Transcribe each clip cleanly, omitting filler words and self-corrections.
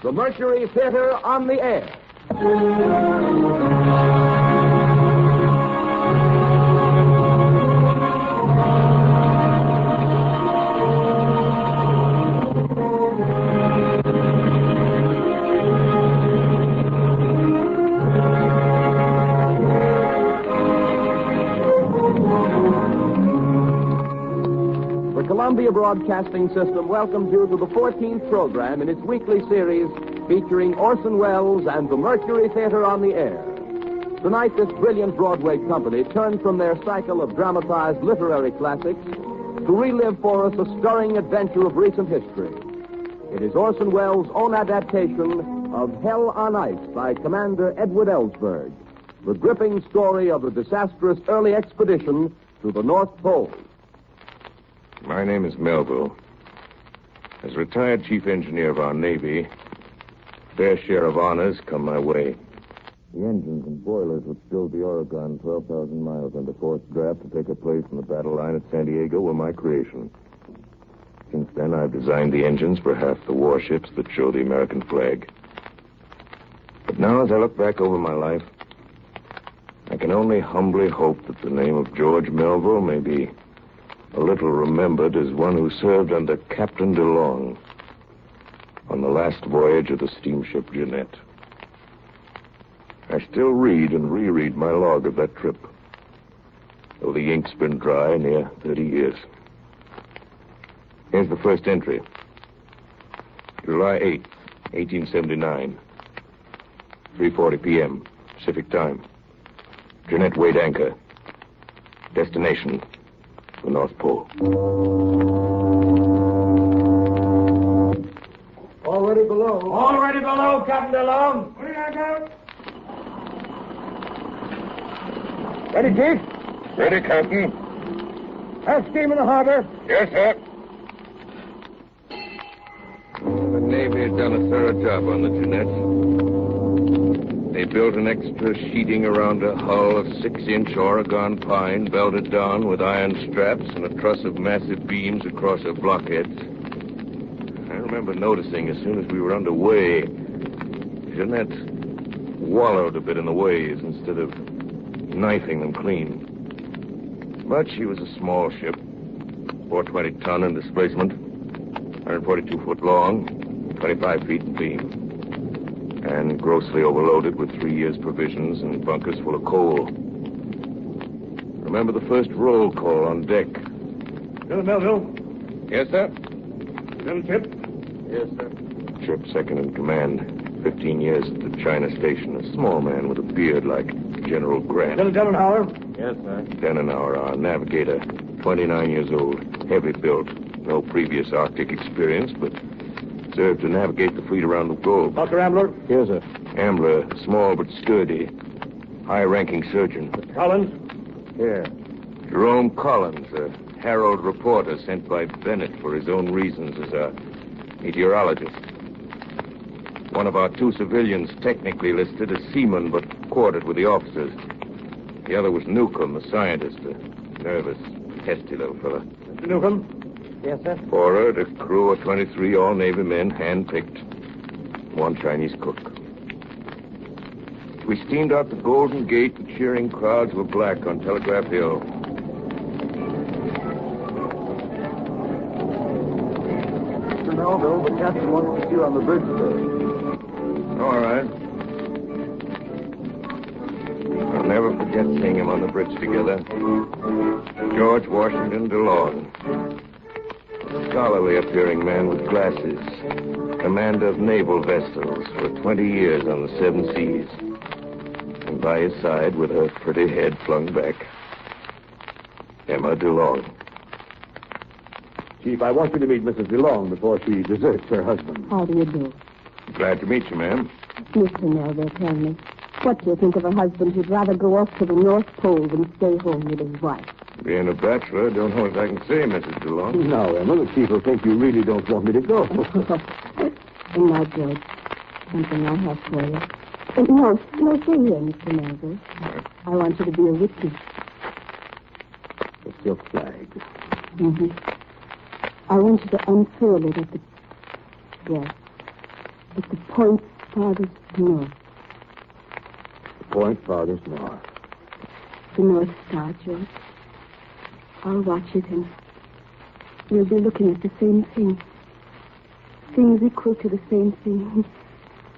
the Mercury Theater on the air. Columbia Broadcasting System welcomes you to the 14th program in its weekly series featuring Orson Welles and the Mercury Theater on the air. Tonight, this brilliant Broadway company turned from their cycle of dramatized literary classics to relive for us a stirring adventure of recent history. It is Orson Welles' own adaptation of Hell on Ice by Commander Edward Ellsberg, the gripping story of a disastrous early expedition to the North Pole. My name is Melville. As retired chief engineer of our Navy, a fair share of honors come my way. The engines and boilers which build the Oregon 12,000 miles under forced draft to take her place in the battle line at San Diego were my creation. Since then, I've designed the engines for half the warships that show the American flag. But now, as I look back over my life, I can only humbly hope that the name of George Melville may be a little remembered as one who served under Captain DeLong on the last voyage of the steamship Jeanette. I still read and reread my log of that trip, though the ink's been dry near 30 years. Here's the first entry. July 8th, 1879. 3:40 p.m. Pacific Time. Jeanette weighed anchor. Destination, the North Pole. Already below. Already below, Captain DeLong. What do you got? Ready, Chief? Ready, Captain? Have steam in the harbor. Yes, sir. The Navy had done a thorough job on the Jeanette. They built an extra sheeting around a hull of 6-inch Oregon pine, belted down with iron straps and a truss of massive beams across her blockheads. I remember noticing as soon as we were underway, Jeanette wallowed a bit in the waves instead of knifing them clean. But she was a small ship, 420-ton in displacement, 142 foot long, 25 feet in beam, and grossly overloaded with 3 years' provisions and bunkers full of coal. Remember the first roll call on deck. Bill Melville. Yes, sir? Bill Chip. Yes, sir. Chip, second in command. 15 years at the China station. A small man with a beard like General Grant. Bill Denenauer. Yes, sir. Denenauer, our navigator. 29 years old. Heavy built. No previous Arctic experience, but served to navigate the fleet around the globe. Dr. Ambler. Here's a... Ambler, small but sturdy. High-ranking surgeon. Collins. Here. Jerome Collins, a Herald reporter sent by Bennett for his own reasons as a meteorologist. One of our 2 civilians technically listed as seaman, but quartered with the officers. The other was Newcomb, a scientist, a nervous, testy little fella. Mr. Newcomb. Yes, sir. Forward, a crew of 23 all-Navy men, hand-picked. 1 Chinese cook. We steamed out the Golden Gate. The cheering crowds were black on Telegraph Hill. Mr. Melville, the captain wants to see you on the bridge today. All right. I'll never forget seeing him on the bridge together. George Washington DeLong. A scholarly appearing man with glasses. Commander of naval vessels for 20 years on the 7 seas. And by his side, with her pretty head flung back, Emma DeLong. Chief, I want you to meet Mrs. DeLong before she deserts her husband. How do you do? Glad to meet you, ma'am. Mr. Melville, tell me, what do you think of a husband who'd rather go off to the North Pole than stay home with his wife? Being a bachelor, don't know what I can say, Mrs. DeLong. No, Emma, the chief will think you really don't want me to go. And now, George, something I have for you. No, stay here, Mr. Melville. I want you to be a witness. The silk flag. Mm-hmm. I want you to unfurl it at the... Yes. At the point farthest north. The point farthest north. The North Star, George. I'll watch it, and we'll be looking at the same thing. Things equal to the same thing.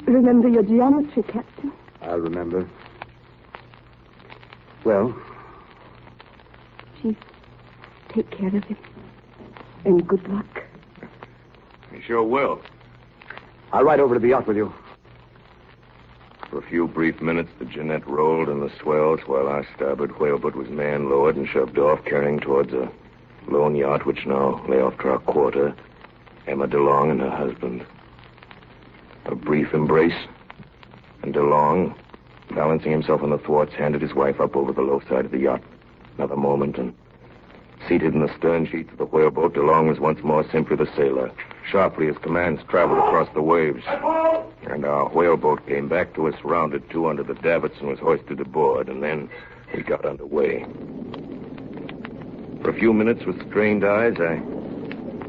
Remember your geometry, Captain? I'll remember. Well? Chief, take care of him. And good luck. You sure will. I'll ride over to the yacht with you. For a few brief minutes, the Jeanette rolled in the swells while our starboard whaleboat was man-lowered and shoved off, carrying towards a lone yacht which now lay off to our quarter, Emma DeLong and her husband. A brief embrace, and DeLong, balancing himself on the thwarts, handed his wife up over the low side of the yacht. Another moment, and seated in the stern sheets of the whaleboat, DeLong was once more simply the sailor. Sharply, his commands traveled across the waves. And our whaleboat came back to us, rounded to under the davits, and was hoisted aboard. And then we got under way. For a few minutes, with strained eyes, I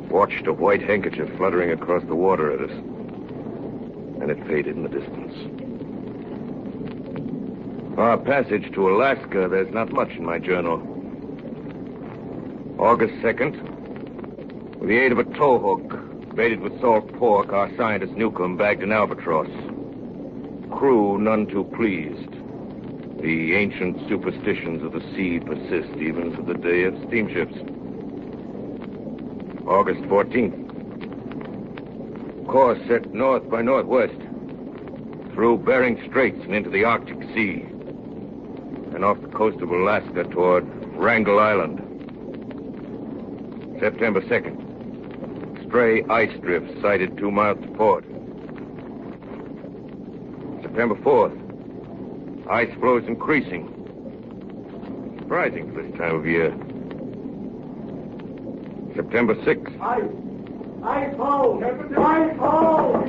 watched a white handkerchief fluttering across the water at us. And it faded in the distance. Our passage to Alaska, there's not much in my journal. August 2nd, with the aid of a towhook, baited with salt pork, our scientist Newcomb bagged an albatross. Crew none too pleased. The ancient superstitions of the sea persist even to the day of steamships. August 14th. Course set north by northwest, through Bering Straits and into the Arctic Sea, and off the coast of Alaska toward Wrangel Island. September 2nd. Stray ice drifts sighted 2 miles to port. September 4th. Ice floes increasing. Surprising for this time of year. September 6th. Ice hole! Ice hole!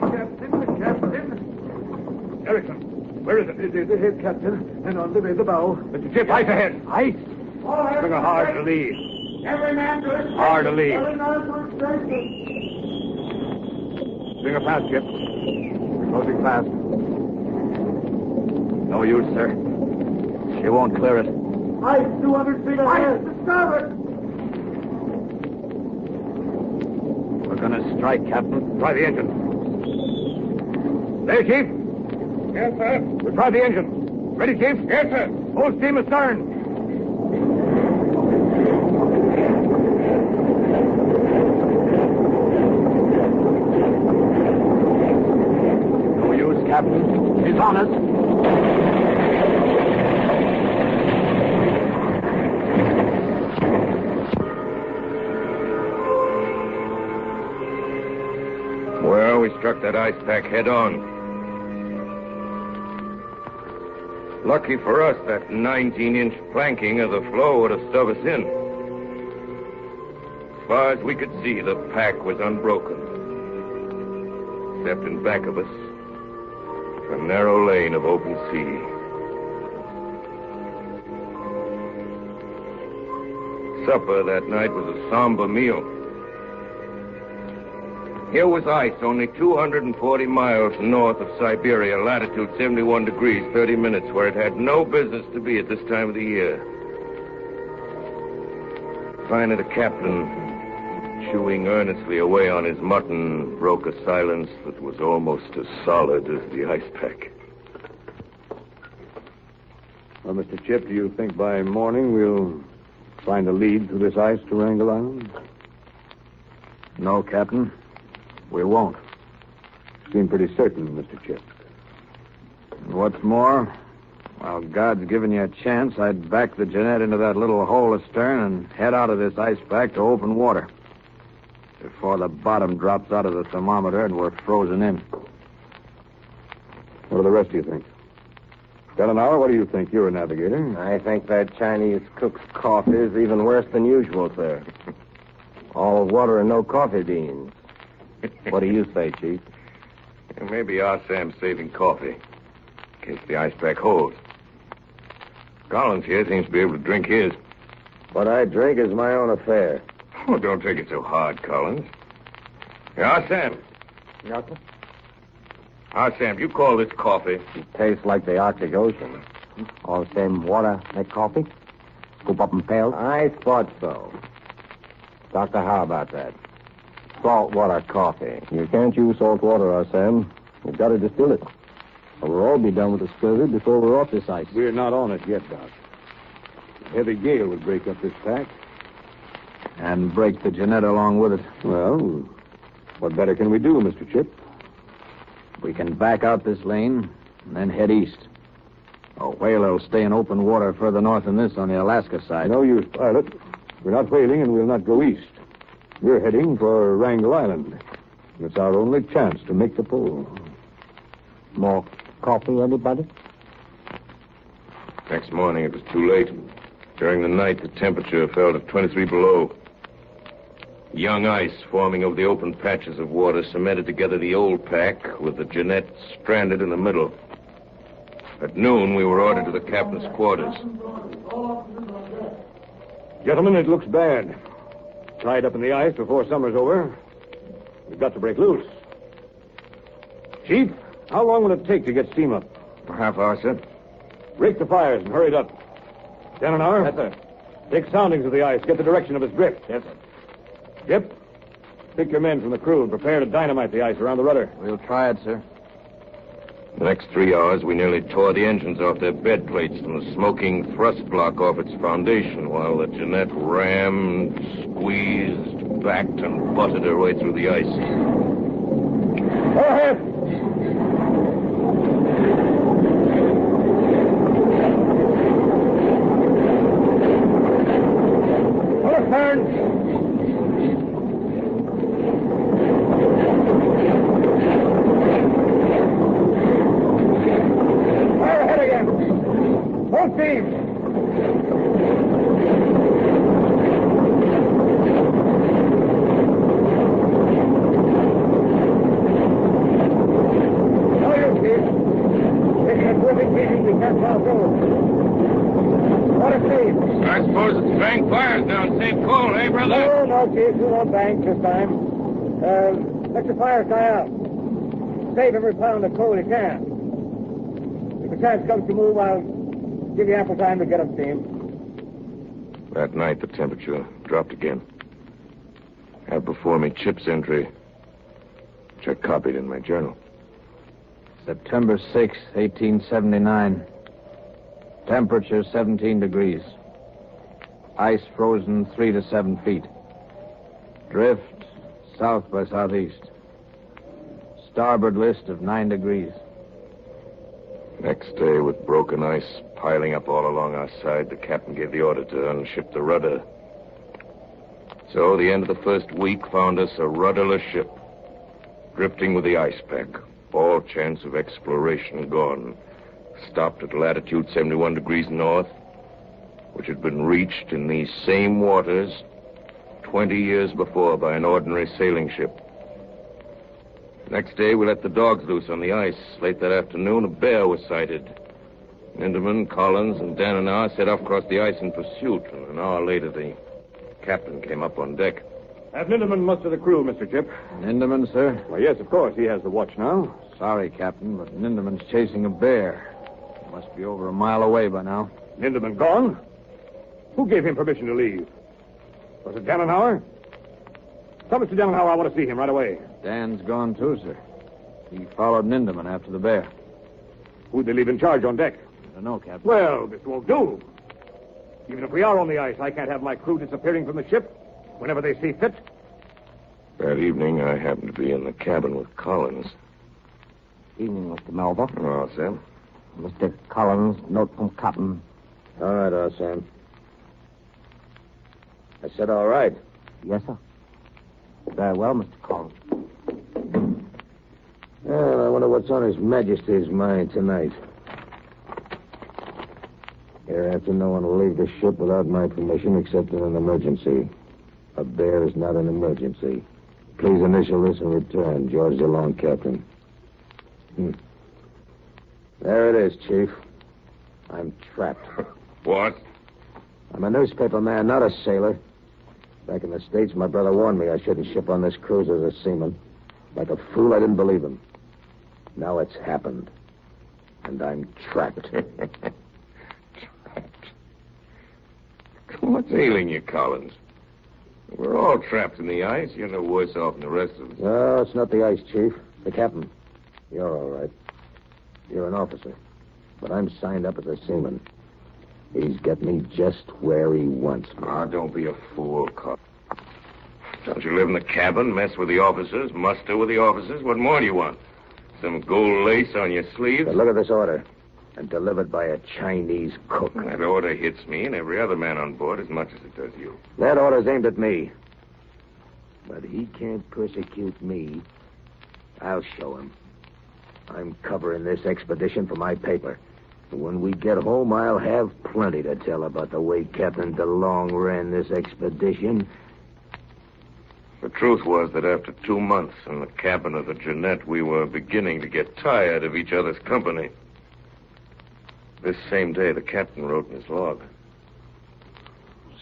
Captain! Erickson, where is it? It is ahead, Captain, and on the way the bow. Mr. Chip, ice ahead. Ice? Bring her hard to leave. Every man to his Hard to leave. Every man to his station. Bring her fast, Chip. Closing fast. No use, sir. She won't clear it. Ice 200 feet ahead. Ice to starboard. We're going to strike, Captain. Try the engine. There, Chief. Yes, sir. We'll try the engine. Ready, Chief? Yes, sir. Full steam astern. No use, Captain. She's on us. Well, we struck that ice pack head on. Lucky for us, that 19-inch planking of the floe would have stove us in. As far as we could see, the pack was unbroken. Except in back of us, a narrow lane of open sea. Supper that night was a somber meal. Here was ice only 240 miles north of Siberia, latitude 71 degrees, 30 minutes, where it had no business to be at this time of the year. Finally, the captain, chewing earnestly away on his mutton, broke a silence that was almost as solid as the ice pack. Well, Mr. Chip, do you think by morning we'll find a lead through this ice to Wrangel Island? No, Captain. We won't. You seem pretty certain, Mr. Chip. And what's more, while God's given you a chance, I'd back the Jeanette into that little hole astern and head out of this ice pack to open water before the bottom drops out of the thermometer and we're frozen in. What do the rest of you think? Got an hour? What do you think? You're a navigator. I think that Chinese cook's coffee is even worse than usual, sir. All water and no coffee beans. What do you say, Chief? Maybe our Sam's saving coffee, in case the ice pack holds. Collins here seems to be able to drink his. What I drink is my own affair. Oh, don't take it so hard, Collins. Yeah, Sam. Yes, sir? Sam, you call this coffee? It tastes like the Arctic Ocean. All same water, make coffee? Scoop up in pails? I thought so. Doctor, how about that? Saltwater coffee. You can't use salt water, Sam. You've got to distill it. Or we'll all be done with the scurvy before we're off this ice. We're not on it yet, Doc. A heavy gale would break up this pack. And break the Jeanette along with it. Well, what better can we do, Mr. Chip? We can back out this lane and then head east. A whaler will stay in open water further north than this on the Alaska side. No use, pilot. We're not whaling and we'll not go east. We're heading for Wrangel Island. It's our only chance to make the pole. More coffee, anybody? Next morning, it was too late. During the night, the temperature fell to 23 below. Young ice forming over the open patches of water cemented together the old pack with the Jeanette stranded in the middle. At noon, we were ordered to the captain's quarters. Gentlemen, it looks bad. Tied up in the ice before summer's over. We've got to break loose. Chief, how long will it take to get steam up? For half hour, sir. Rake the fires and hurry it up. Danenauer? Yes, sir. Take soundings of the ice. Get the direction of its drift. Yes, sir. Yep. Pick your men from the crew and prepare to dynamite the ice around the rudder. We'll try it, sir. The next 3 hours, we nearly tore the engines off their bed plates and the smoking thrust block off its foundation while the Jeanette rammed, squeezed, backed, and butted her way through the ice. Go ahead. I suppose it's bank fires down St. Paul, eh, brother? No, Chief. We won't bank this time. Let the fires die out. Save every pound of coal you can. If a chance comes to move, I'll give you ample time to get up steam. That night, the temperature dropped again. I have before me Chip's entry, which I copied in my journal. September 6, 1879. Temperature 17 degrees. Ice frozen 3 to 7 feet. Drift south by southeast. Starboard list of 9 degrees. Next day, with broken ice piling up all along our side, the captain gave the order to unship the rudder. So the end of the first week found us a rudderless ship, drifting with the ice pack. All chance of exploration gone. Stopped at latitude 71 degrees north, which had been reached in these same waters 20 years before by an ordinary sailing ship. Next day, we let the dogs loose on the ice. Late that afternoon, a bear was sighted. Ninderman, Collins, and Danenauer set off across the ice in pursuit. And an hour later, the captain came up on deck. Have Lindemann muster the crew, Mr. Chip. Ninderman, sir? Why, yes, of course. He has the watch now. Sorry, Captain, but Ninderman's chasing a bear. He must be over a mile away by now. Lindemann gone? Who gave him permission to leave? Was it Danenauer? Tell Mr. Danenauer I want to see him right away. Dan's gone too, sir. He followed Ninderman after the bear. Who'd they leave in charge on deck? I don't know, Captain. Well, this won't do. Even if we are on the ice, I can't have my crew disappearing from the ship whenever they see fit. That evening, I happened to be in the cabin with Collins. Evening, Mr. Melba. Oh, Sam? Mr. Collins, note from Captain. All right, Sam. I said all right. Yes, sir. Very well, Mr. Collins. Well, I wonder what's on His Majesty's mind tonight. Hereafter, no one will leave the ship without my permission except in an emergency. A bear is not an emergency. Please initial this and return. George DeLong, Captain. There it is, Chief. I'm trapped. What? I'm a newspaper man, not a sailor. Back in the States, my brother warned me I shouldn't ship on this cruise as a seaman. Like a fool, I didn't believe him. Now it's happened. And I'm trapped. Trapped? What's ailing you, Collins? We're all trapped in the ice. You're no worse off than the rest of us. No, it's not the ice, Chief. The captain. You're all right. You're an officer. But I'm signed up as a seaman. He's got me just where he wants me. Ah, don't be a fool, Collins. Don't you live in the cabin, mess with the officers, muster with the officers? What more do you want? Some gold lace on your sleeve? But look at this order. And delivered by a Chinese cook. That order hits me and every other man on board as much as it does you. That order's aimed at me. But he can't persecute me. I'll show him. I'm covering this expedition for my paper. When we get home, I'll have plenty to tell about the way Captain DeLong ran this expedition. The truth was that after 2 months in the cabin of the Jeanette, we were beginning to get tired of each other's company. This same day, the captain wrote in his log.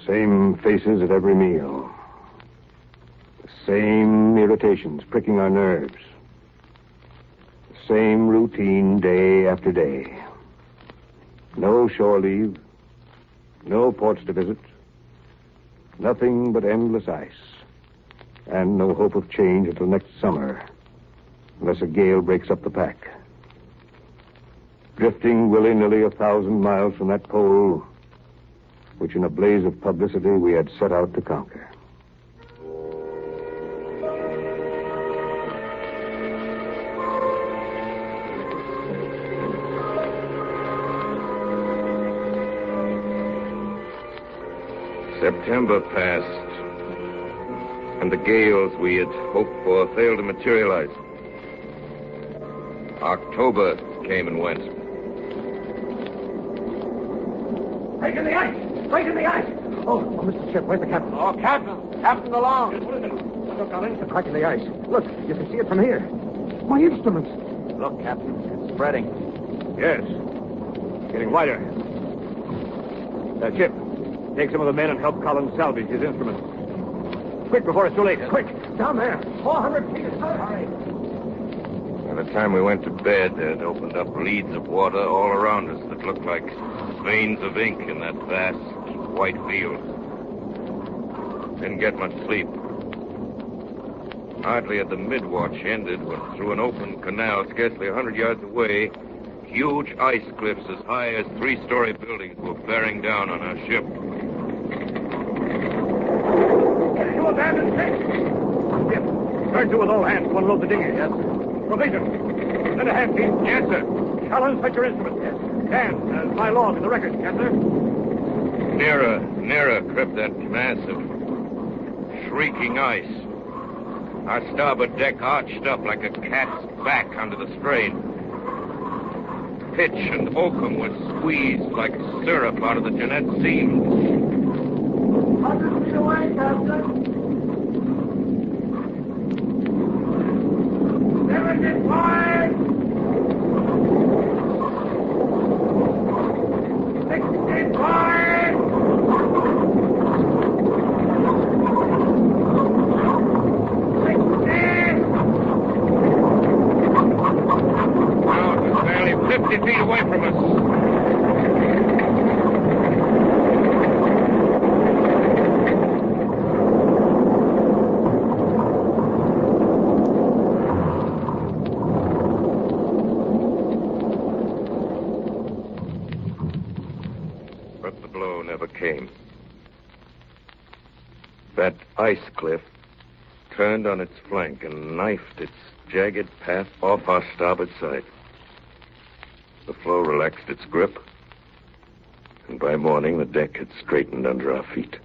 Same faces at every meal. The same irritations pricking our nerves. The same routine day after day. No shore leave. No ports to visit. Nothing but endless ice. And no hope of change until next summer. Unless a gale breaks up the pack. Drifting willy-nilly 1,000 miles from that pole, which in a blaze of publicity we had set out to conquer. September passed, and the gales we had hoped for failed to materialize. October came and went. Break in the ice! Break in the ice! Oh, Mr. Chip, where's the captain? Oh, Captain! Captain DeLong! Look, Collins, the crack in the ice. Look, you can see it from here. My instruments. Look, Captain, it's spreading. Yes. Getting wider. Chip, take some of the men and help Collins salvage his instruments. Quick, before it's too late. Quick! Down there! 400 feet astern! Hurry! By the time we went to bed, there'd opened up leads of water all around us that looked like veins of ink in that vast white field. Didn't get much sleep. Hardly had the mid-watch ended when through an open canal scarcely 100 yards away, huge ice cliffs as high as 3-story buildings were bearing down on our ship. You abandoned ship! Yep. Turn to with all hands to unload the dinghy. Yes. Provision. Send a hand, Pete. Yes, sir. Collins, fetch your instruments. Yes. Dan, my log in the record. Yes, sir. Nearer crept that mass of shrieking ice. Our starboard deck arched up like a cat's back under the strain. Pitch and oakum were squeezed like syrup out of the Jeanette seams. 100 feet away, Captain. 75! 65! 50 feet away from us. But the blow never came. That ice cliff turned on its flank and knifed its jagged path off our starboard side. The floe relaxed its grip, and by morning the deck had straightened under our feet.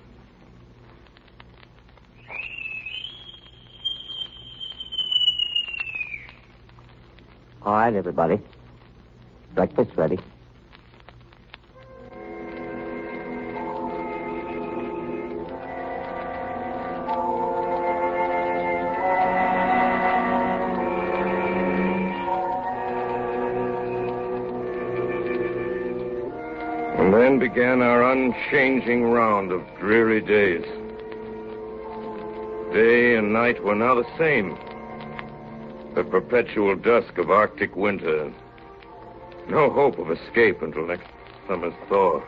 All right, everybody. Breakfast ready. And then began our unchanging round of dreary days. Day and night were now the same. The perpetual dusk of Arctic winter. No hope of escape until next summer's thaw.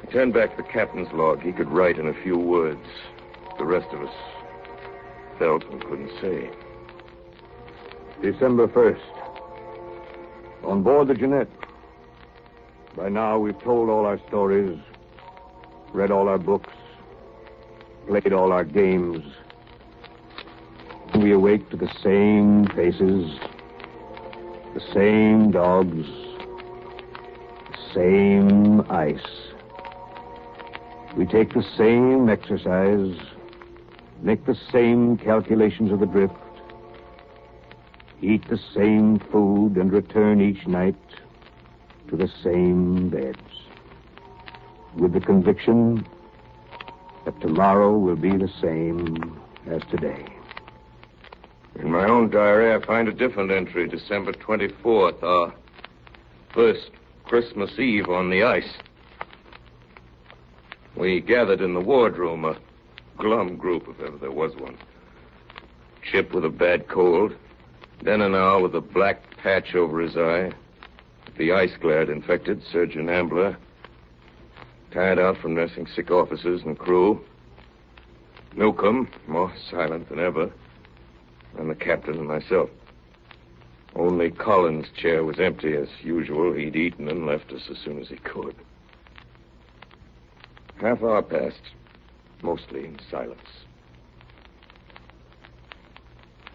He turned back the captain's log. He could write in a few words. The rest of us felt and couldn't say. December 1st. On board the Jeanette. By now, we've told all our stories, read all our books, played all our games. We awake to the same faces, the same dogs, the same ice. We take the same exercise, make the same calculations of the drift, eat the same food, and return each night to the same beds, with the conviction that tomorrow will be the same as today. In my own diary, I find a different entry, December 24th, our first Christmas Eve on the ice. We gathered in the wardroom, a glum group, if ever there was one. Chip with a bad cold, Denenow with a black patch over his eye, the ice glare had infected Surgeon Ambler, tired out from nursing sick officers and crew. Newcomb, more silent than ever, and the captain and myself. Only Collins' chair was empty as usual. He'd eaten and left us as soon as he could. Half hour passed, mostly in silence.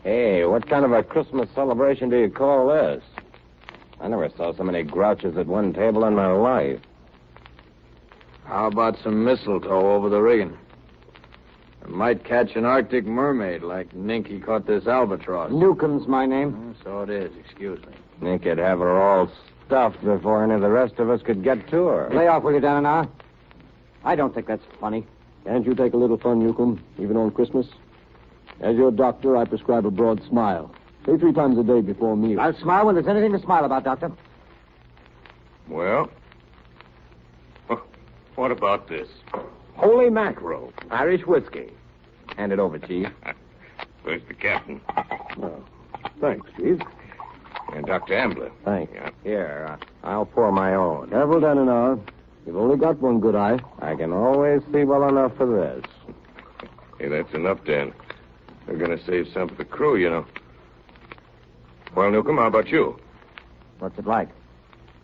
Hey, what kind of a Christmas celebration do you call this? I never saw so many grouches at one table in my life. How about some mistletoe over the rigging? I might catch an Arctic mermaid like Ninky caught this albatross. Newcomb's my name. So it is, excuse me. Nick could have her all stuffed before any of the rest of us could get to her. Lay off, will you, Dana? I don't think that's funny. Can't you take a little fun, Newcomb, even on Christmas? As your doctor, I prescribe a broad smile. Say 3 times a day before meals. I'll smile when there's anything to smile about, Doctor. Well, what about this? Holy mackerel, Irish whiskey. Hand it over, Chief. Where's the captain? Well, thanks, Chief. And Dr. Ambler. Thanks. Yeah. Here, I'll pour my own. Careful, Denenow. You've only got one good eye. I can always see well enough for this. Hey, that's enough, Dan. We're going to save some for the crew, you know. Well, Newcomb, how about you? What's it like?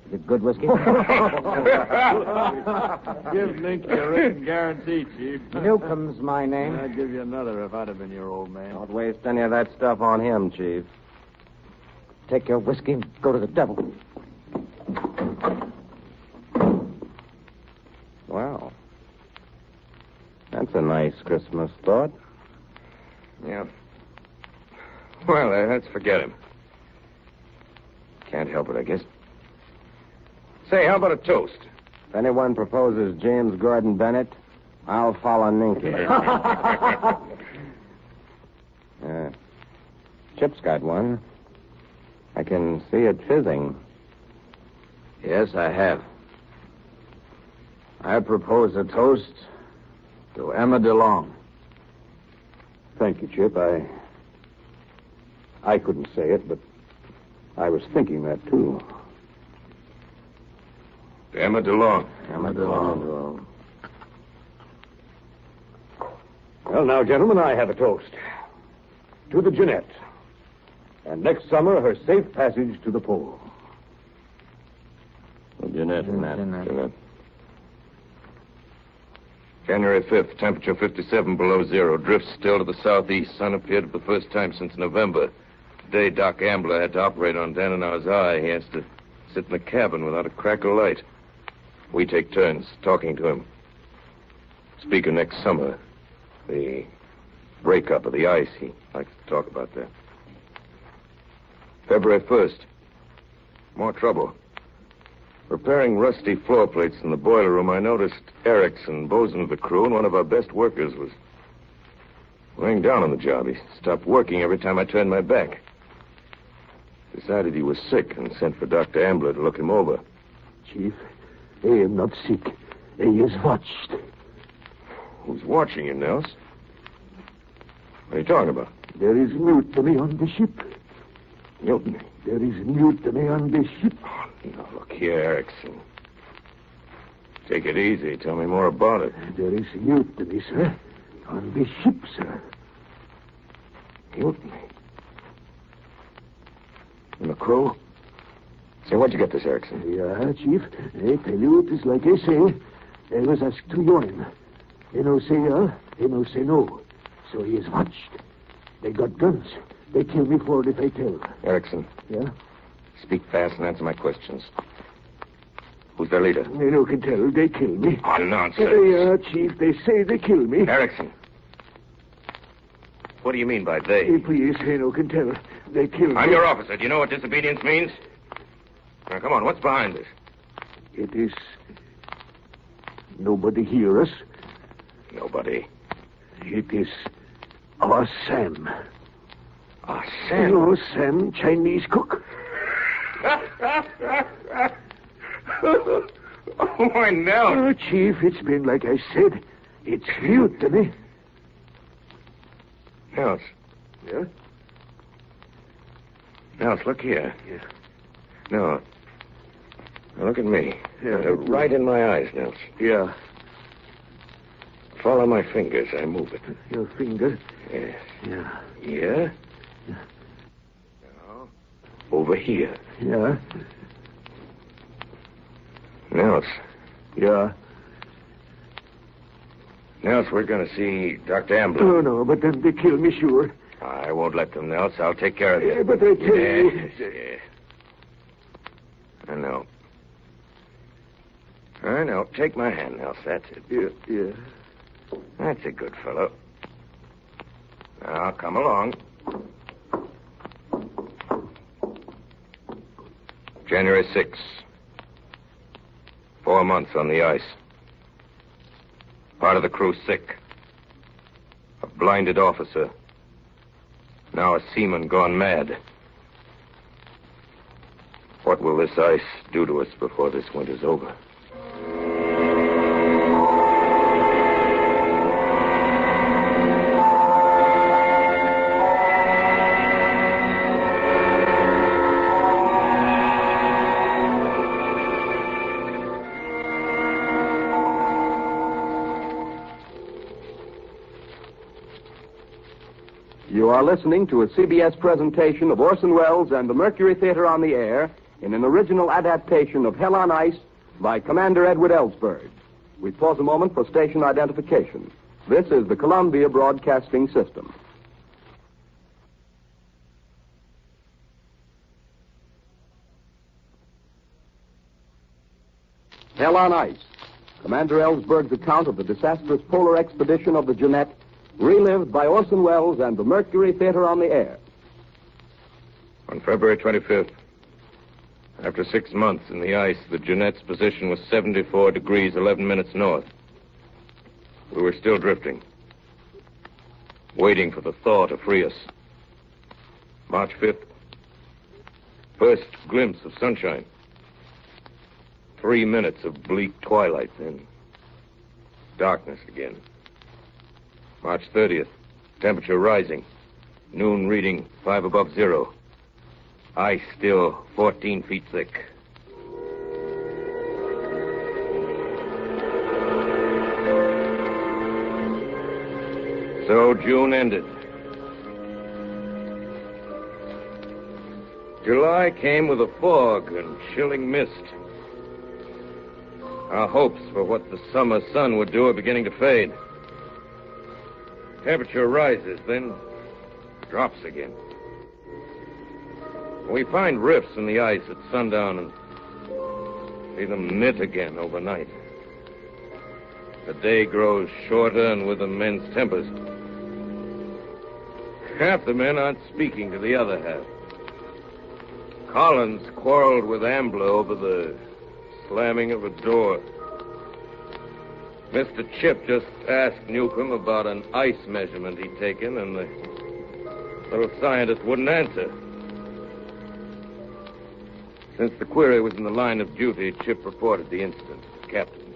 Is it good whiskey? Give Ninky a written guarantee, Chief. Newcomb's my name. I'd give you another if I'd have been your old man. Don't waste any of that stuff on him, Chief. Take your whiskey and go to the devil. Well, that's a nice Christmas thought. Yeah. Well, let's forget him. Can't help it, I guess. Say, how about a toast? If anyone proposes James Gordon Bennett, I'll follow Ninky. Chip's got one. I can see it fizzing. Yes, I have. I propose a toast to Emma DeLong. Thank you, Chip. I couldn't say it, but I was thinking that, too. Emma DeLong. Emma DeLong. Well, now, gentlemen, I have a toast. To the Jeanette. And next summer, her safe passage to the pole. Jeanette and that. Jeanette. January 5th, temperature 57 below zero. Drift still to the southeast. Sun appeared for the first time since November. Today, Doc Ambler had to operate on Danenau's eye. He has to sit in the cabin without a crack of light. We take turns talking to him. Speaker next summer. The breakup of the ice. He likes to talk about that. February 1st. More trouble. Repairing rusty floor plates in the boiler room, I noticed Erickson, bosun of the crew, and one of our best workers, was laying down on the job. He stopped working every time I turned my back. Decided he was sick and sent for Dr. Ambler to look him over. Chief, I am not sick. He is watched. Who's watching you, Nels? What are you talking about? There is mutiny on the ship. Mutiny? There is mutiny on the ship. Oh, now, look here, Erickson. Take it easy. Tell me more about it. There is mutiny, sir. On the ship, sir. Mutiny? And the crew? Say, where'd you get this, Erickson? Yeah, Chief. I tell you, it is like I say. I was asked to join. They no say yeah, they no say no. So he is watched. They got guns. They kill me for it if I tell. Erickson. Yeah? Speak fast and answer my questions. Who's their leader? They no can tell. They kill me. Oh, nonsense. Yeah, Chief. They say they kill me. Erickson. What do you mean by they? Hey, please, they no can tell. They kill me. I'm your officer. Do you know what disobedience means? Now, come on. What's behind this? It is... Nobody hear us. Nobody. It is our Sam. Ah, Sam. Oh, Sam, Chinese cook. Oh, my Nels. Oh, Chief, it's been like I said. It's mutiny. Nels. Yeah? Nels, look here. Yeah. No. Now, look at me. Yeah. Right in my eyes, Nels. Yeah. Follow my fingers. I move it. Your finger? Yes. Yeah. Here. Yeah. Now, over here. Yeah. Nels. Yeah. Nels, we're going to see Dr. Ambler. Oh, no, but then they kill me, sure. I won't let them, Nels. I'll take care of you. Yeah, but I tell you... Yes. I know. I know. Take my hand, Nels. That's it. Yeah. That's a good fellow. Now, come along. January 6th. 4 months on the ice. Part of the crew sick. A blinded officer. Now a seaman gone mad. What will this ice do to us before this winter's over? You are listening to a CBS presentation of Orson Welles and the Mercury Theater on the Air in an original adaptation of Hell on Ice by Commander Edward Ellsberg. We pause a moment for station identification. This is the Columbia Broadcasting System. Hell on Ice. Commander Ellsberg's account of the disastrous polar expedition of the Jeannette, relived by Orson Welles and the Mercury Theater on the Air. On February 25th, after 6 months in the ice, the Jeannette's position was 74 degrees 11 minutes north. We were still drifting, waiting for the thaw to free us. March 5th, first glimpse of sunshine. 3 minutes of bleak twilight, then darkness again. March 30th, temperature rising. Noon reading 5 above zero. Ice still 14 feet thick. So June ended. July came with a fog and chilling mist. Our hopes for what the summer sun would do are beginning to fade. Temperature rises, then drops again. We find rifts in the ice at sundown and see them knit again overnight. The day grows shorter, and with them men's tempers. Half the men aren't speaking to the other half. Collins quarreled with Ambler over the slamming of a door. Mr. Chip just asked Newcomb about an ice measurement he'd taken, and the little scientist wouldn't answer. Since the query was in the line of duty, Chip reported the incident to the captain.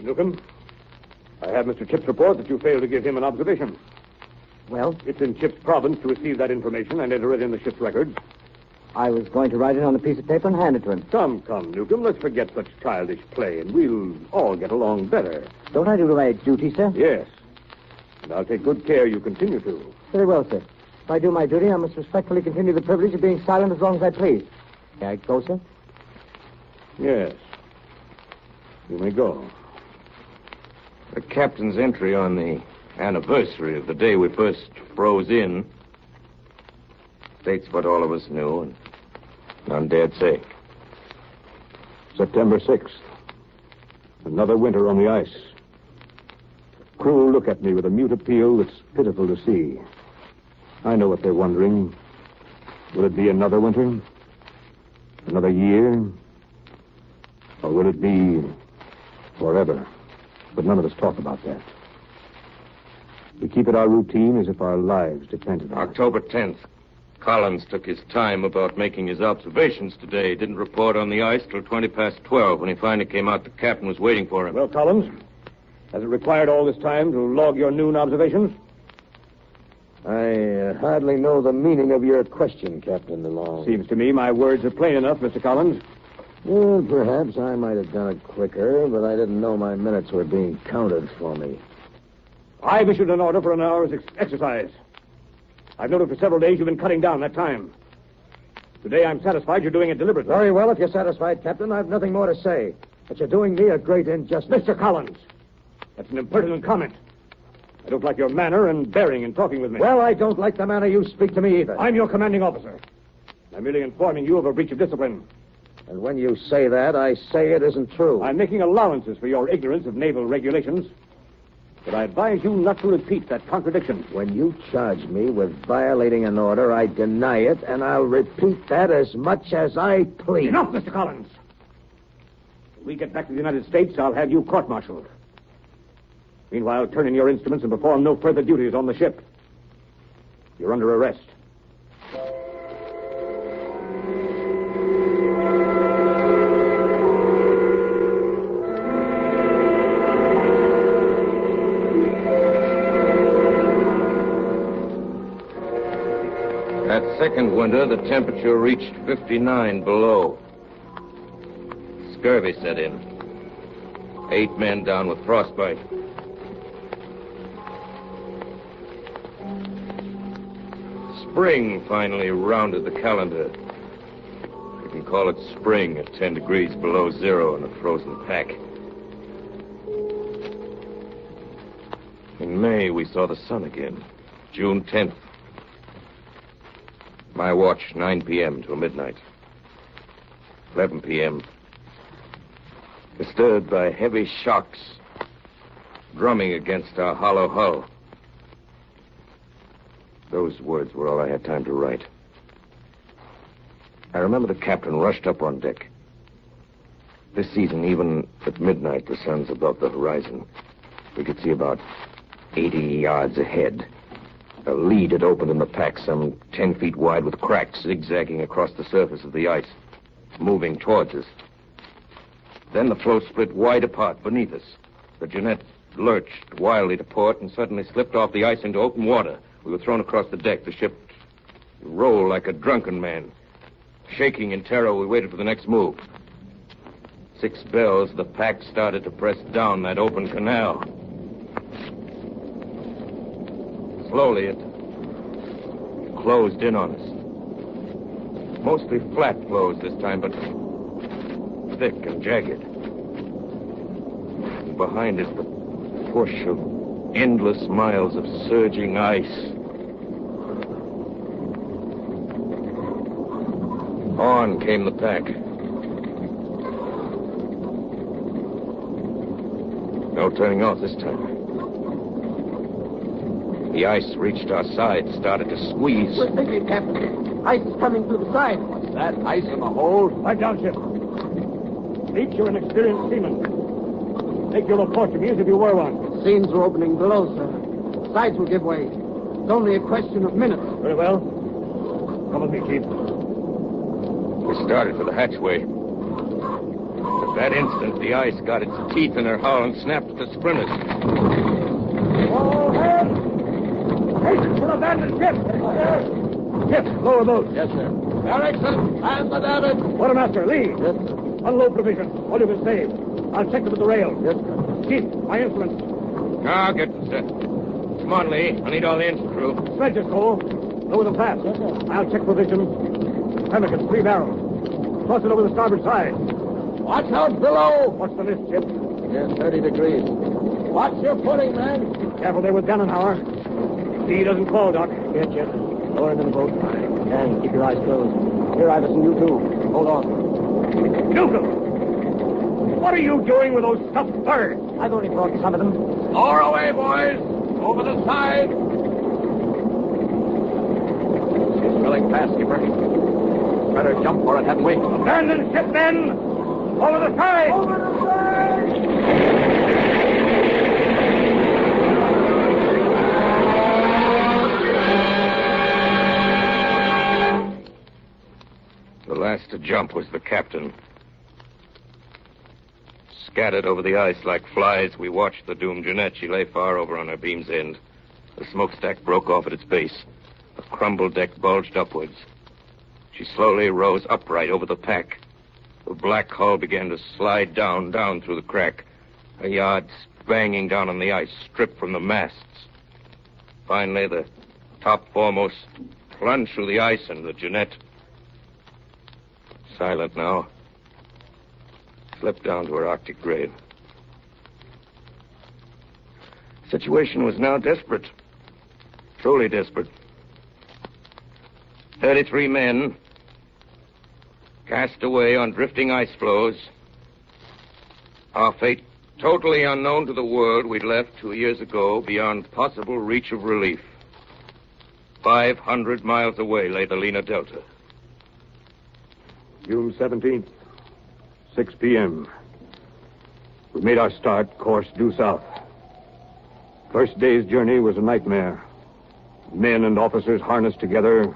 Newcomb, I have Mr. Chip's report that you failed to give him an observation. Well? It's in Chip's province to receive that information and enter it in the ship's records. I was going to write it on a piece of paper and hand it to him. Come, Newcomb, let's forget such childish play, and we'll all get along better. Don't I do my duty, sir? Yes. And I'll take good care you continue to. Very well, sir. If I do my duty, I must respectfully continue the privilege of being silent as long as I please. May I go, sir? Yes. You may go. The captain's entry on the anniversary of the day we first froze in states what all of us knew and none dared say. September 6th. Another winter on the ice. Crew look at me with a mute appeal that's pitiful to see. I know what they're wondering. Will it be another winter? Another year? Or will it be forever? But none of us talk about that. We keep it our routine as if our lives depended on it. October 10th. Collins took his time about making his observations today. He didn't report on the ice till 20 past 12. When he finally came out, the captain was waiting for him. Well, Collins, has it required all this time to log your noon observations? I hardly know the meaning of your question, Captain DeLong. Seems to me my words are plain enough, Mr. Collins. Well, perhaps I might have done it quicker, but I didn't know my minutes were being counted for me. I've issued an order for an hour's exercise. I've noted for several days you've been cutting down that time. Today I'm satisfied you're doing it deliberately. Very well, if you're satisfied, Captain. I've nothing more to say. But you're doing me a great injustice. Mr. Collins, that's an impertinent comment. I don't like your manner and bearing in talking with me. Well, I don't like the manner you speak to me either. I'm your commanding officer. I'm merely informing you of a breach of discipline. And when you say that, I say it isn't true. I'm making allowances for your ignorance of naval regulations. But I advise you not to repeat that contradiction. When you charge me with violating an order, I deny it, and I'll repeat that as much as I please. Enough, Mr. Collins. When we get back to the United States, I'll have you court-martialed. Meanwhile, turn in your instruments and perform no further duties on the ship. You're under arrest. That second winter, the temperature reached 59 below. Scurvy set in. 8 men down with frostbite. Spring finally rounded the calendar. You can call it spring at 10 degrees below zero in a frozen pack. In May, we saw the sun again. June 10th. My watch, 9 p.m. till midnight. 11 p.m. Disturbed by heavy shocks drumming against our hollow hull. Those words were all I had time to write. I remember the captain rushed up on deck. This season, even at midnight, the sun's above the horizon. We could see about 80 yards ahead. A lead had opened in the pack, some 10 feet wide, with cracks zigzagging across the surface of the ice, moving towards us. Then the floe split wide apart beneath us. The Jeanette lurched wildly to port and suddenly slipped off the ice into open water. We were thrown across the deck. The ship rolled like a drunken man. Shaking in terror, we waited for the next move. 6 bells, the pack started to press down that open canal. Slowly, it closed in on us. Mostly flat floes this time, but thick and jagged. And behind it, the push of endless miles of surging ice. On came the pack. No turning off this time. The ice reached our sides, started to squeeze. We're sinking, Captain. Ice is coming through the side. What's that? Ice in the hold? Right down, ship. Leach, you're an experienced seaman. Make your report to me as if you were one. Seams are opening below, sir. Sides will give way. It's only a question of minutes. Very well. Come with me, Chief. We started for the hatchway. At that instant, the ice got its teeth in her hull and snapped at the splinters. All hands! Hey, we'll abandon ship. Ship, lower boat. Yes, sir. Erickson, and the David. Quartermaster, Lee. Yes, sir. Unload provision. All you can save. I'll check them at the rail. Yes, sir. Chief, my instruments. I'll get them set. Come on, Lee. I need all the engine crew. Sledges, Cole. Lower them fast. Yes, sir. I'll check provisions. Pemmican, 3 barrels. Toss it over the starboard side. Watch out below. What's the mist, Chip? Yes, 30 degrees. Watch your footing, man. Careful there with Dannenhauer. He doesn't fall, Doc. Here, Chip. Lower him in the boat. And keep your eyes closed. Here, Iverson, you too. Hold on. Newcomb! What are you doing with those stuffed birds? I've only brought some of them. Lower away, boys. Over the side. She's filling fast, skipper. Better jump for it, hadn't we? Abandon ship, men! Over the side! Over the side! The last to jump was the captain. Scattered over the ice like flies, we watched the doomed Jeanette. She lay far over on her beam's end. The smokestack broke off at its base. The crumbled deck bulged upwards. She slowly rose upright over the pack. The black hull began to slide down through the crack. Her yards banging down on the ice, stripped from the masts. Finally, the top foremost plunged through the ice, and the Jeanette, silent now, slipped down to her Arctic grave. The situation was now desperate. Truly desperate. 33 men, cast away on drifting ice floes. Our fate totally unknown to the world. We'd left 2 years ago beyond possible reach of relief. 500 miles away lay the Lena Delta. June 17th, 6 p.m. We made our start, course due south. First day's journey was a nightmare. Men and officers harnessed together,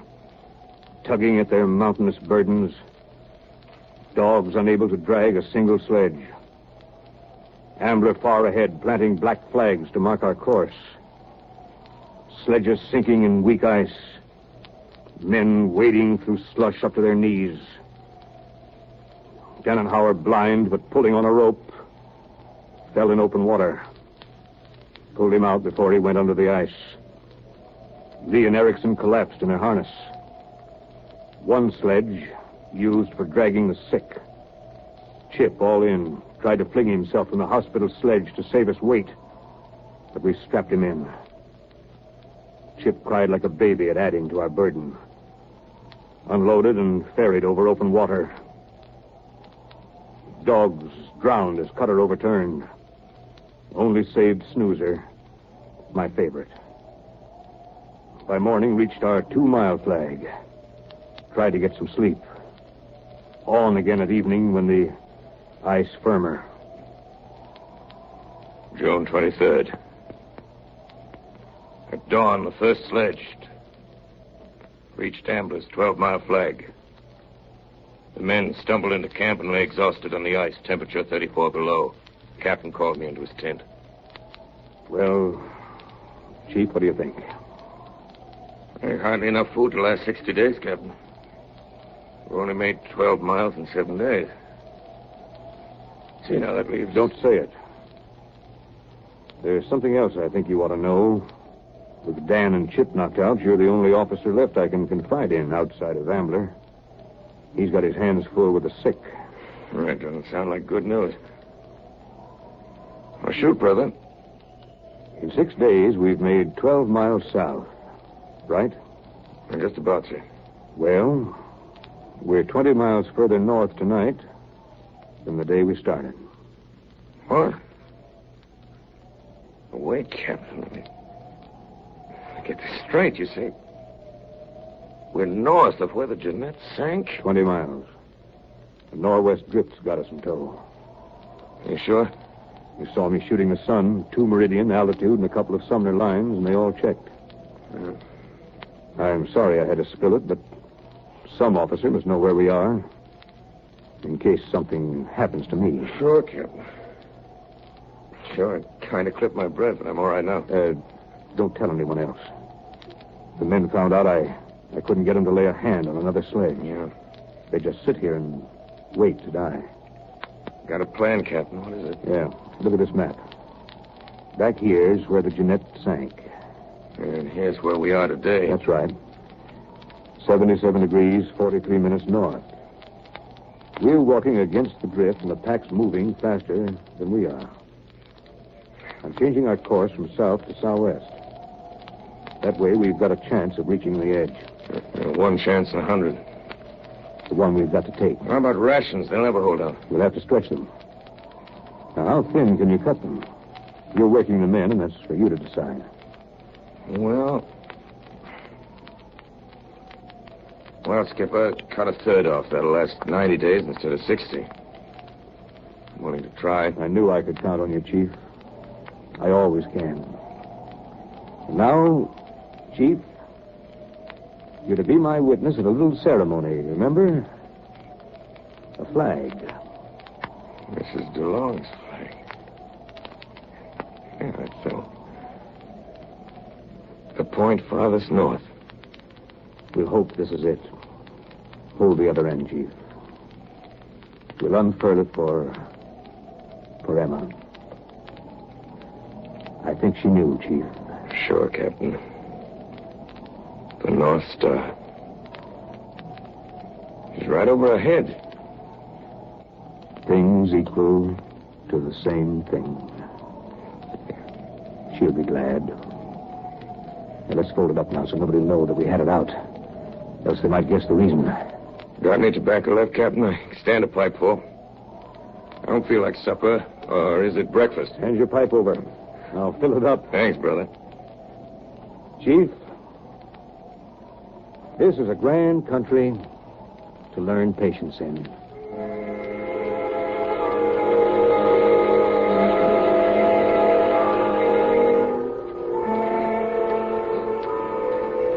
tugging at their mountainous burdens. Dogs unable to drag a single sledge. Ambler far ahead, planting black flags to mark our course. Sledges sinking in weak ice. Men wading through slush up to their knees. Dannenhauer, blind but pulling on a rope, fell in open water. Pulled him out before he went under the ice. Lee and Erickson collapsed in their harness. One sledge used for dragging the sick. Chip, all in, tried to fling himself from the hospital sledge to save us weight, but we strapped him in. Chip cried like a baby at adding to our burden. Unloaded and ferried over open water. Dogs drowned as cutter overturned. Only saved Snoozer, my favorite. By morning, reached our 2-mile flag. Tried to get some sleep. On again at evening when the ice firmer. June 23rd. At dawn, the first sledge reached Ambler's 12-mile flag. The men stumbled into camp and lay exhausted on the ice, temperature 34 below. The captain called me into his tent. Well, Chief, what do you think? Hardly enough food to last 60 days, Captain. We've only made 12 miles in 7 days. See, now that leaves... Don't say it. There's something else I think you ought to know. With Dan and Chip knocked out, you're the only officer left I can confide in outside of Ambler. He's got his hands full with the sick. That doesn't sound like good news. Well, shoot, brother. In 6 days, we've made 12 miles south. Right? Just about, sir. Well, we're 20 miles further north tonight than the day we started. What? Wait, Captain. Let me get this straight, you see. We're north of where the Jeanette sank? 20 miles. The northwest drift's got us in tow. You sure? You saw me shooting the sun, 2 meridian, altitude, and a couple of Sumner lines, and they all checked. Yeah. I'm sorry I had to spill it, but some officer must know where we are. In case something happens to me. Sure, Captain. Sure, I kind of clipped my breath, but I'm all right now. Don't tell anyone else. The men found out I couldn't get them to lay a hand on another slave. Yeah. They just sit here and wait to die. Got a plan, Captain. What is it? Yeah. Look at this map. Back here's where the Jeanette sank. And here's where we are today. That's right. 77 degrees, 43 minutes north. We're walking against the drift, and the pack's moving faster than we are. I'm changing our course from south to southwest. That way, we've got a chance of reaching the edge. One chance in 100. The one we've got to take. How about rations? They'll never hold out. We'll have to stretch them. Now, how thin can you cut them? You're working the men, and that's for you to decide. Well, Skipper, cut a third off. That'll last 90 days instead of 60. I'm willing to try. I knew I could count on you, Chief. I always can. And now, Chief, you're to be my witness at a little ceremony, remember? A flag. Mrs. DeLong's flag. Yeah, that's so. The point farthest north. We'll hope this is it. Hold the other end, Chief. We'll unfurl it for Emma. I think she knew, Chief. Sure, Captain. The North Star. She's right over ahead. Things equal to the same thing. She'll be glad. Now, let's fold it up now so nobody will know that we had it out. Else they might guess the reason. Got any tobacco left, Captain? I can stand a pipe full. I don't feel like supper. Or is it breakfast? Hand your pipe over. Now fill it up. Thanks, brother. Chief, this is a grand country to learn patience in.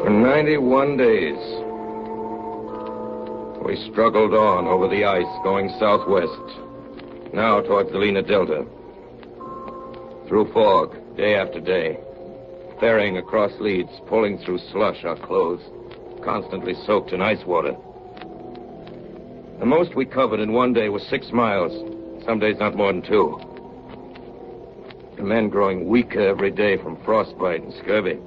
For 91 days, we struggled on over the ice going southwest, now towards the Lena Delta. Through fog, day after day, ferrying across leads, pulling through slush, our clothes, constantly soaked in ice water. The most we covered in one day was 6 miles, some days not more than 2. The men growing weaker every day from frostbite and scurvy.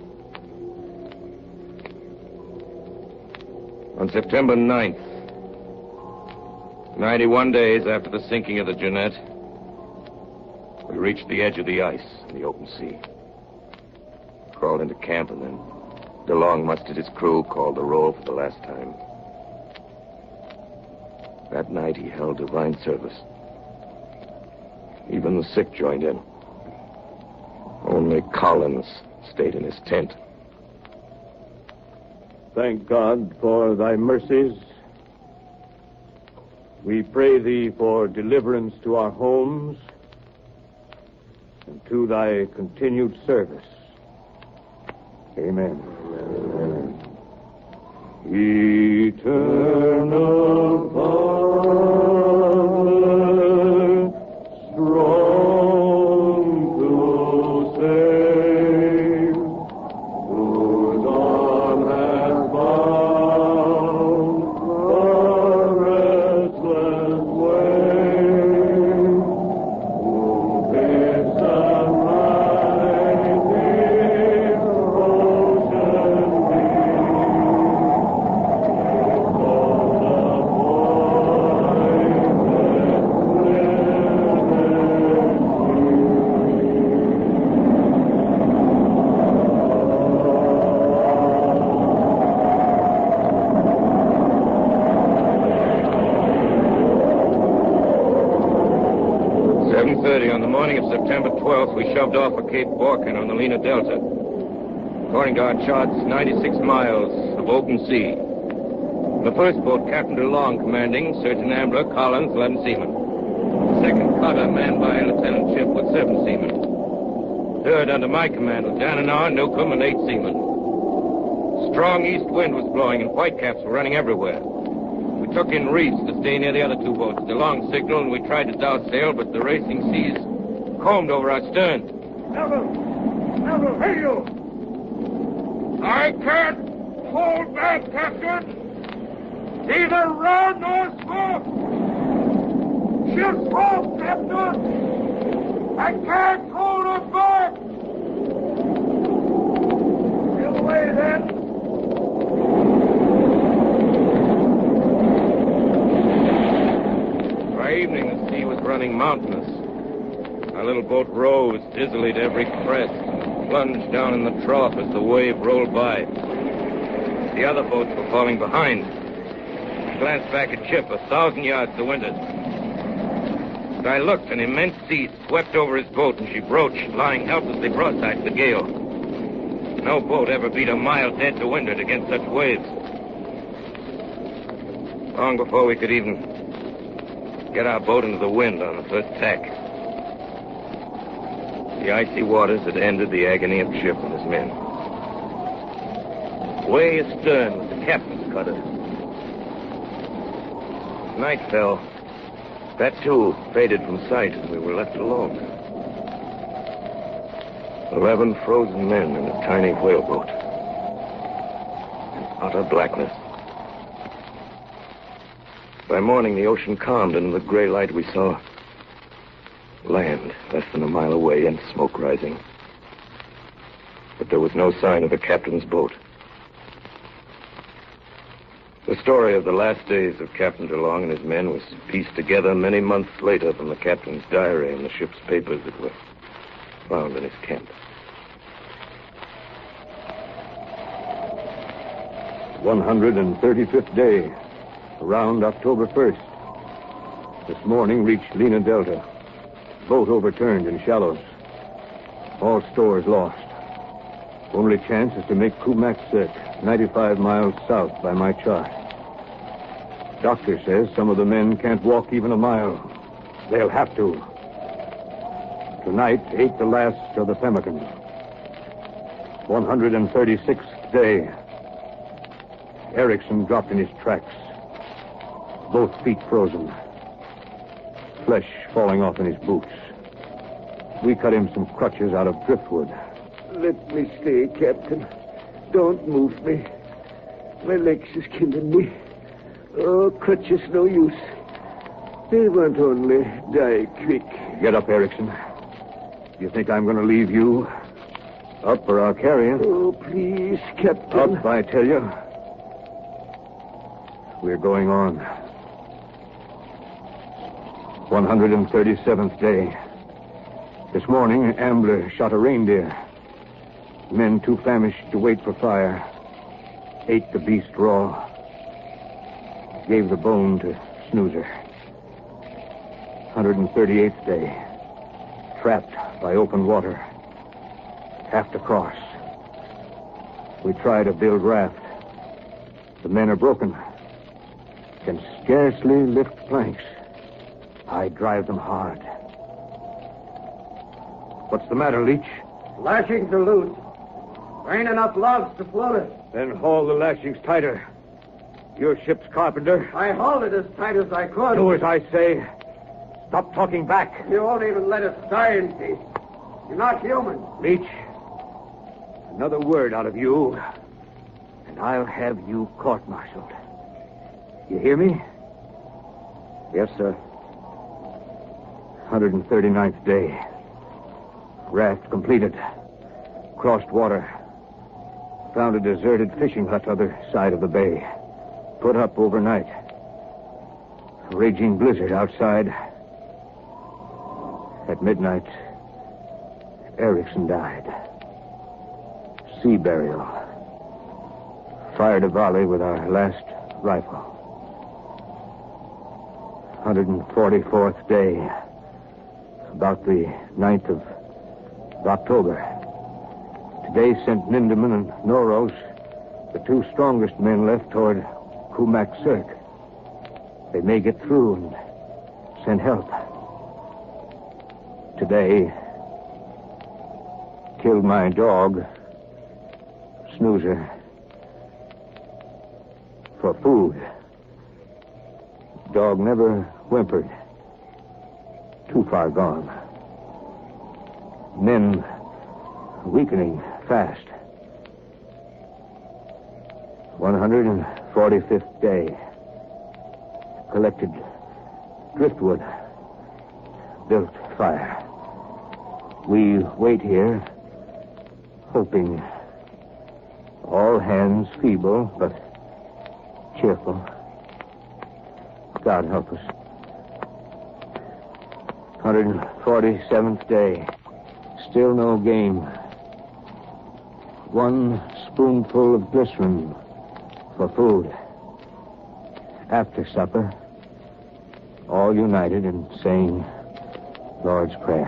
On September 9th, 91 days after the sinking of the Jeanette, we reached the edge of the ice in the open sea. Crawled into camp, and then DeLong mustered his crew, called the roll for the last time. That night he held divine service. Even the sick joined in. Only Collins stayed in his tent. Thank God for thy mercies. We pray thee for deliverance to our homes and to thy continued service. Amen. Eternal Father, strong to save, whose arm has bound the restless wave, who bids the mighty ocean On the morning of September 12th, we shoved off for Cape Borkin on the Lena Delta. According to our charts, 96 miles of open sea. The first boat, Captain DeLong commanding, Surgeon Ambler, Collins, 11 seamen. The second cutter, manned by Lieutenant Chip, with 7 seamen. Third, under my command, Lieutenant R. Newcomb, and 8 seamen. Strong east wind was blowing, and whitecaps were running everywhere. We took in reefs to stay near the other 2 boats. DeLong signaled, and we tried to douse sail, but the racing seas combed over our stern. Albert, hey you! I can't hold back, Captain. Neither run nor smoke. She'll smoke, Captain. I can't hold her back. Get away, then. By evening, the sea was running mountainous. Our little boat rose dizzily to every crest and plunged down in the trough as the wave rolled by. The other boats were falling behind. I glanced back at Chip, 1,000 yards to windward. As I looked, an immense sea swept over his boat, and she broached, lying helplessly broadside to the gale. No boat ever beat a mile dead to windward against such waves. Long before we could even get our boat into the wind on the first tack, the icy waters had ended the agony of Chip and his men. Way astern was the captain's cutter. Night fell. That, too, faded from sight, and we were left alone. 11 frozen men in a tiny whaleboat. In utter blackness. By morning, the ocean calmed, and in the gray light we saw land less than a mile away and smoke rising. But there was no sign of the captain's boat. The story of the last days of Captain DeLong and his men was pieced together many months later from the captain's diary and the ship's papers that were found in his camp. "135th day, around October 1st. This morning reached Lena Delta. Boat overturned in shallows. All stores lost. Only chance is to make Kumak Cirque, 95 miles south by my chart. Doctor says some of the men can't walk even a mile. They'll have to. Tonight ate the last of the pemmican. 136th day. Erickson dropped in his tracks. Both feet frozen. Flesh falling off in his boots. We cut him some crutches out of driftwood. Let me stay, Captain. Don't move me. My legs is killing me. Oh, crutches no use. They won't only die quick. Get up, Erickson. You think I'm going to leave you? Up or I'll carry you. Oh, please, Captain. Up, I tell you. We're going on. 137th day. This morning, an ambler shot a reindeer. Men too famished to wait for fire ate the beast raw. Gave the bone to Snoozer. 138th day. Trapped by open water. Have to cross. We try to build raft. The men are broken. Can scarcely lift planks. I drive them hard. What's the matter, Leach? Lashings are loose. There ain't enough logs to float it. Then haul the lashings tighter. Your ship's carpenter. I hauled it as tight as I could. Do as I say. Stop talking back. You won't even let us die in peace. You're not human. Leach, another word out of you, and I'll have you court-martialed. You hear me? Yes, sir. 139th day. Raft completed. Crossed water. Found a deserted fishing hut other side of the bay. Put up overnight. A raging blizzard outside. At midnight, Erickson died. Sea burial. Fired a volley with our last rifle. 144th day. About the 9th of October. Today sent Ninderman and Noros, the two strongest men left, toward Kumak Cirque. They may get through and send help. Today, killed my dog, Snoozer, for food. Dog never whimpered. Too far gone. Men weakening fast. 145th day. Collected driftwood. Built fire. We wait here, hoping. All hands feeble, but cheerful. God help us. 147th day. Still no game. One spoonful of glycerin for food. After supper, all united in saying Lord's Prayer.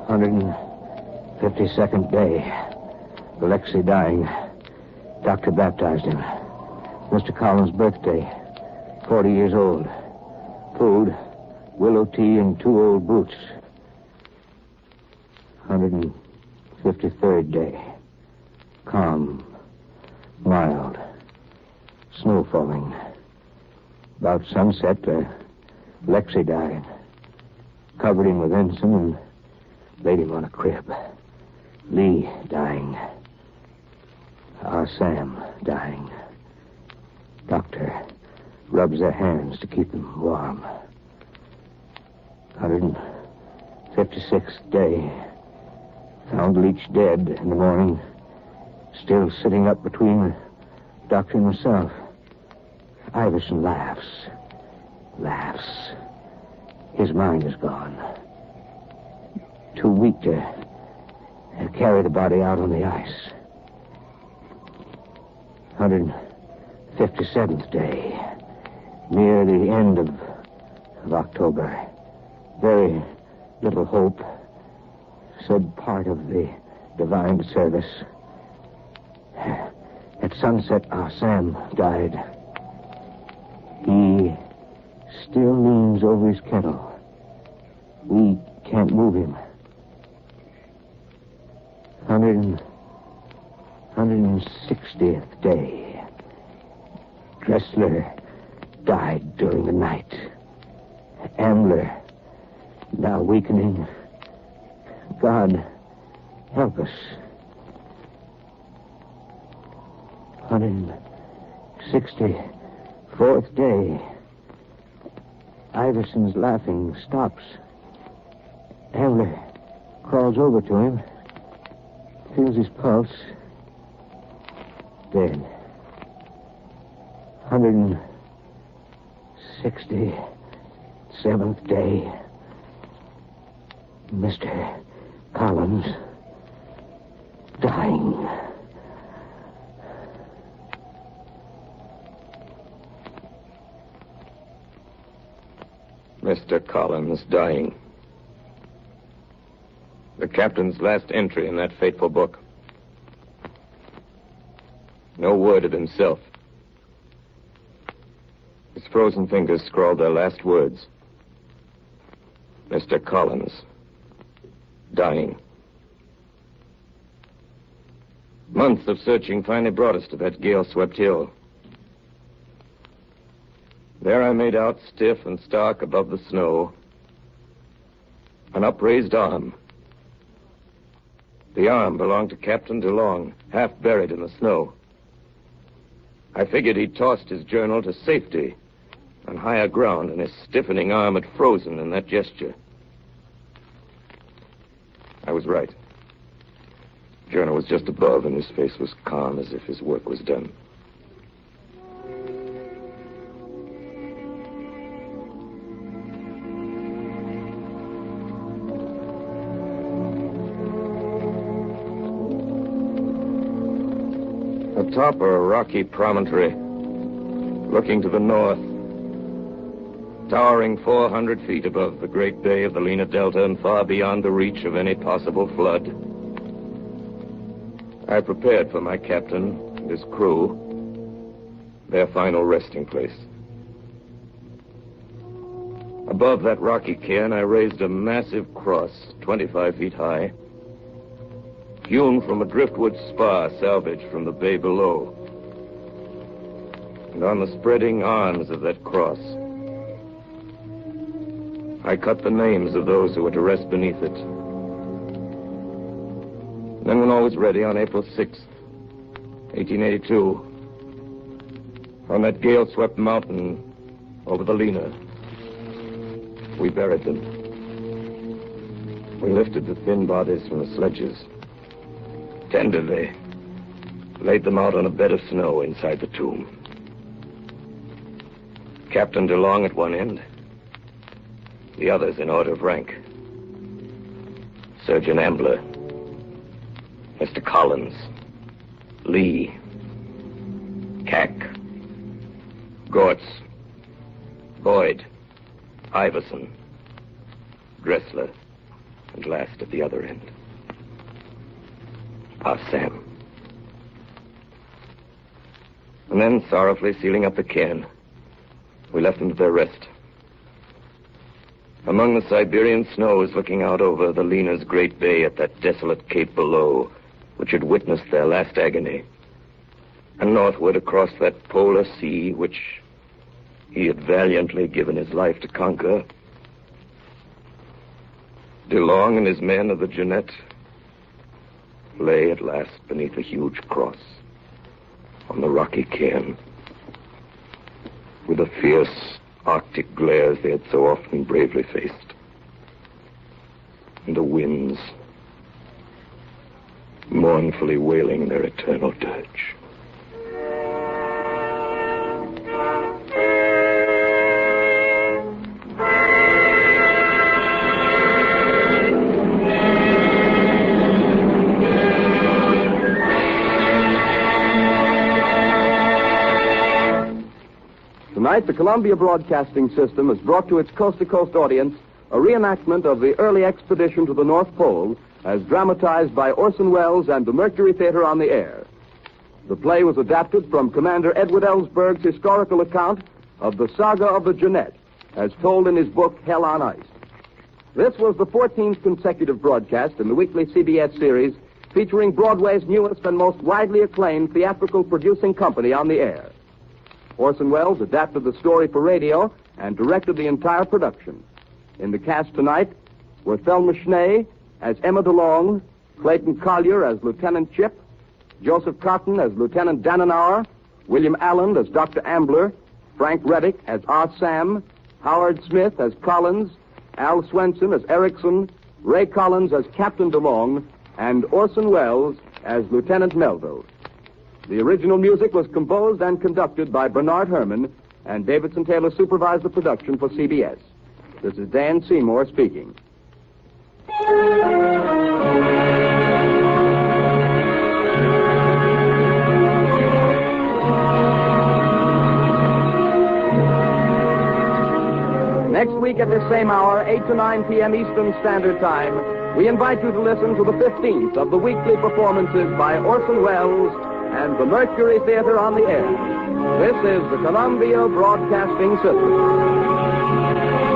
152nd day. Alexei dying. Doctor baptized him. Mr. Collins' birthday. 40 years old. Food, willow tea, and 2 old boots. 153rd day. Calm. Mild. Snow falling. About sunset, Alexei died. Covered him with ensign and laid him on a crib. Lee dying. Our Sam dying. Doctor rubs their hands to keep them warm. 156th day. Found Leach dead in the morning. Still sitting up between the doctor and myself. Iverson laughs. Laughs. His mind is gone. Too weak to carry the body out on the ice. 157th day. Near the end of October. Very little hope. Said part of the divine service. At sunset, our Sam died. He still leans over his kettle. We can't move him. 160th day. Dressler died during the night. Ambler, now weakening. God help us. 164th day. Iverson's laughing stops. Ambler crawls over to him. Feels his pulse. Dead. 167th day. Mr. Collins dying. Mr. Collins dying. The captain's last entry in that fateful book. No word of himself. His frozen fingers scrawled their last words. Mr. Collins dying. Months of searching finally brought us to that gale-swept hill. There I made out, stiff and stark above the snow, an upraised arm. The arm belonged to Captain DeLong, half buried in the snow. I figured he'd tossed his journal to safety on higher ground, and his stiffening arm had frozen in that gesture. I was right. Journal was just above, and his face was calm as if his work was done. Atop a rocky promontory, looking to the north, towering 400 feet above the great bay of the Lena Delta and far beyond the reach of any possible flood, I prepared for my captain and his crew their final resting place. Above that rocky cairn, I raised a massive cross, 25 feet high, hewn from a driftwood spar salvaged from the bay below. And on the spreading arms of that cross, I cut the names of those who were to rest beneath it. And then when all was ready on April 6th, 1882, on that gale-swept mountain over the Lena, we buried them. We lifted the thin bodies from the sledges. Tenderly laid them out on a bed of snow inside the tomb. Captain DeLong at one end, the others in order of rank. Surgeon Ambler, Mr. Collins, Lee, Cack, Gortz, Boyd, Iverson, Dressler, and last at the other end, our Sam. And then, sorrowfully sealing up the cairn, we left them to their rest. Among the Siberian snows looking out over the Lena's great bay at that desolate cape below, which had witnessed their last agony, and northward across that polar sea which he had valiantly given his life to conquer, DeLong and his men of the Jeannette lay at last beneath a huge cross on the rocky cairn, with the fierce Arctic glares they had so often bravely faced, and the winds mournfully wailing their eternal dirge. Tonight, the Columbia Broadcasting System has brought to its coast-to-coast audience a reenactment of the early expedition to the North Pole as dramatized by Orson Welles and the Mercury Theater on the air. The play was adapted from Commander Edward Ellsberg's historical account of the saga of the Jeannette, as told in his book, Hell on Ice. This was the 14th consecutive broadcast in the weekly CBS series featuring Broadway's newest and most widely acclaimed theatrical producing company on the air. Orson Welles adapted the story for radio and directed the entire production. In the cast tonight were Thelma Schnee as Emma DeLong, Clayton Collier as Lieutenant Chip, Joseph Cotton as Lieutenant Dannenauer, William Allen as Dr. Ambler, Frank Reddick as R. Sam, Howard Smith as Collins, Al Swenson as Erickson, Ray Collins as Captain DeLong, and Orson Welles as Lieutenant Melville. The original music was composed and conducted by Bernard Herrmann, and Davidson Taylor supervised the production for CBS. This is Dan Seymour speaking. Next week at this same hour, 8 to 9 p.m. Eastern Standard Time, we invite you to listen to the 15th of the weekly performances by Orson Welles and the Mercury Theater on the air. This is the Columbia Broadcasting System.